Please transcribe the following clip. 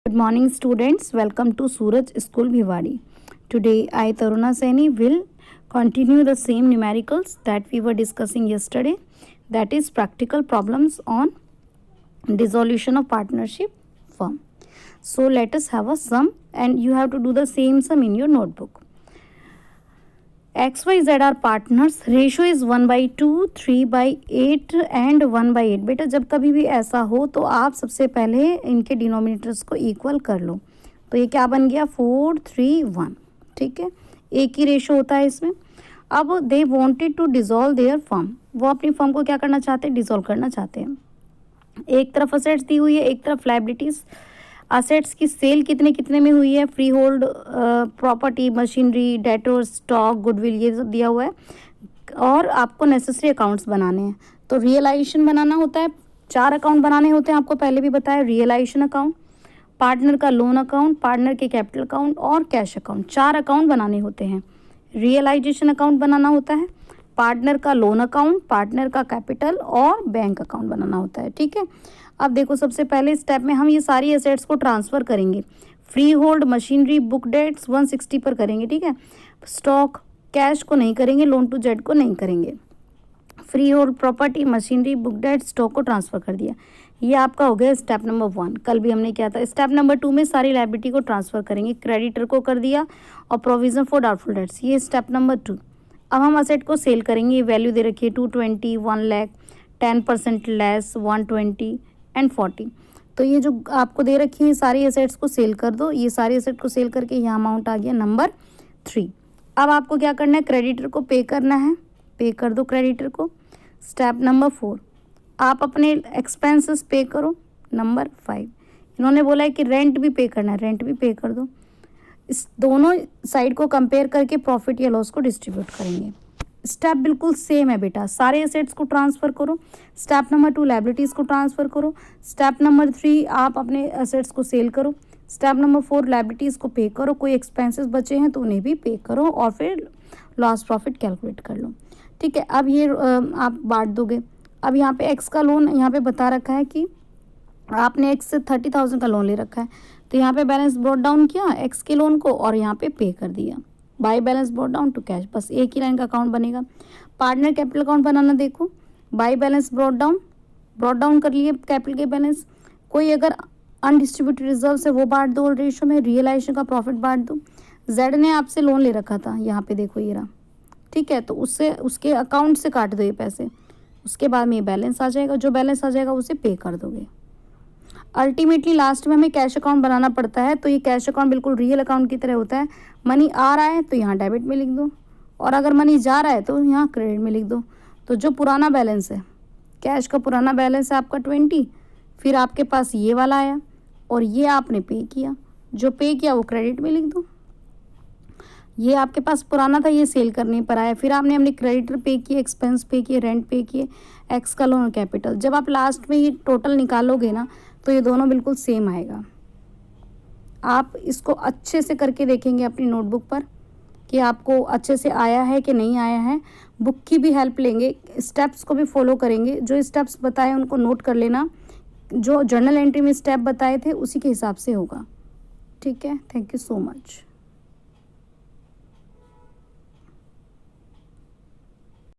Good morning, students. Welcome to Suraj School Bhiwadi. Today, I, Taruna Saini, will continue the same numericals that we were discussing yesterday. That is practical problems on dissolution of partnership firm. So, let us have a sum, and you have to do the same sum in your notebook. XYZ are partners. Ratio is 1/2, 3/8 and 1/8. बेटा जब कभी भी ऐसा हो तो आप सबसे पहले इनके डिनोमिनेटर्स को इक्वल कर लो. तो ये क्या बन गया 4, 3, 1. ठीक है, एक ही रेशो होता है इसमें. अब they wanted to dissolve their firm. वो अपनी फर्म को क्या करना चाहते हैं, डिजोल्व करना चाहते हैं. एक तरफ असेट्स दी हुई है, एक तरफ लाइबिलिटीज. असेट्स की सेल कितने कितने में हुई है, free hold property, machinery, debtor, stock, goodwill, ये सब दिया हुआ है. और आपको नेसेसरी अकाउंट्स बनाने हैं. तो रियलाइजेशन बनाना होता है. 4 अकाउंट बनाने होते हैं, आपको पहले भी बताया. रियलाइजेशन अकाउंट, पार्टनर का लोन अकाउंट, पार्टनर के कैपिटल अकाउंट और कैश अकाउंट. 4 अकाउंट बनाने होते हैं. रियलाइजेशन अकाउंट बनाना होता है, पार्टनर का लोन अकाउंट, पार्टनर का कैपिटल और बैंक अकाउंट बनाना होता है. ठीक है, अब देखो सबसे पहले स्टेप में हम ये सारी एसेट्स को ट्रांसफ़र करेंगे. Freehold, machinery, book debts 160 पर करेंगे. ठीक है, स्टॉक, कैश को नहीं करेंगे, लोन टू जेड को नहीं करेंगे. Freehold property, machinery, book debt, stock को ट्रांसफ़र कर दिया. ये आपका हो गया स्टेप नंबर 1. कल भी हमने किया था. स्टेप नंबर 2 में सारी लायबिलिटी को ट्रांसफ़र करेंगे. क्रेडिटर को कर दिया और प्रोविज़न फॉर डाउटफुल डेट्स. ये स्टेप नंबर 2. अब हम असेट को सेल करेंगे. वैल्यू दे रखी है 220, 1 लाख, 10% लेस, 120 एंड 40. तो ये जो आपको दे रखी है सारी एसेट्स को सेल कर दो. ये सारी एसेट को सेल करके यहाँ अमाउंट आ गया नंबर 3. अब आपको क्या करना है, क्रेडिटर को पे करना है. पे कर दो क्रेडिटर को. स्टेप नंबर 4, आप अपने एक्सपेंसेस पे करो. नंबर 5, इन्होंने बोला है कि रेंट भी पे करना है, रेंट भी पे कर दो. इस दोनों साइड को कंपेयर करके प्रॉफिट या लॉस को डिस्ट्रीब्यूट करेंगे. स्टेप बिल्कुल सेम है बेटा. सारे एसेट्स को ट्रांसफ़र करो. स्टेप नंबर 2 लायबिलिटीज़ को ट्रांसफ़र करो. स्टेप नंबर 3 आप अपने एसेट्स को सेल करो. स्टेप नंबर 4 लायबिलिटीज़ को पे करो. कोई एक्सपेंसेस बचे हैं तो उन्हें भी पे करो और फिर लॉस प्रॉफिट कैलकुलेट कर लो. ठीक है, अब ये आप बांट दोगे. अब यहाँ पे एक्स का लोन यहाँ पे बता रखा है कि आपने एक्स से 30,000 का लोन ले रखा है. तो यहाँ पे बैलेंस ब्रॉट डाउन किया एक्स के लोन को और यहाँ पे कर दिया. By balance brought down to cash. बस एक ही लाइन का अकाउंट बनेगा. पार्टनर कैपिटल अकाउंट बनाना. देखो बाय बैलेंस ब्रॉट डाउन कर लिए कैपिटल के बैलेंस. कोई अगर अनडिस्ट्रीब्यूटेड रिजर्व है वो बांट दो रेशो में. रियलाइजेशन का प्रॉफिट बांट दो. जेड ने आपसे लोन ले रखा था, यहाँ पे देखो ये रहा. ठीक है, तो उससे उसके अकाउंट से काट दो ये पैसे. उसके बाद में ये बैलेंस आ जाएगा. जो बैलेंस आ जाएगा उसे पे कर दोगे. अल्टीमेटली लास्ट में हमें कैश अकाउंट बनाना पड़ता है. तो ये कैश अकाउंट बिल्कुल रियल अकाउंट की तरह होता है. मनी आ रहा है तो यहाँ डेबिट में लिख दो और अगर मनी जा रहा है तो यहाँ क्रेडिट में लिख दो. तो जो पुराना बैलेंस है, कैश का पुराना बैलेंस है आपका 20, फिर आपके पास ये वाला आया और ये आपने पे किया. जो पे किया वो क्रेडिट में लिख दो. ये आपके पास पुराना था, ये सेल करने पर आया. फिर आपने अपने क्रेडिटर पे किए, एक्सपेंस पे किए, रेंट पे किए, एक्स का लोन, कैपिटल. जब आप लास्ट में ये टोटल निकालोगे ना तो ये दोनों बिल्कुल सेम आएगा. आप इसको अच्छे से करके देखेंगे अपनी नोटबुक पर कि आपको अच्छे से आया है कि नहीं आया है. बुक की भी हेल्प लेंगे, स्टेप्स को भी फॉलो करेंगे. जो स्टेप्स बताए उनको नोट कर लेना. जो जर्नल एंट्री में स्टेप बताए थे उसी के हिसाब से होगा. ठीक है, थैंक यू सो मच.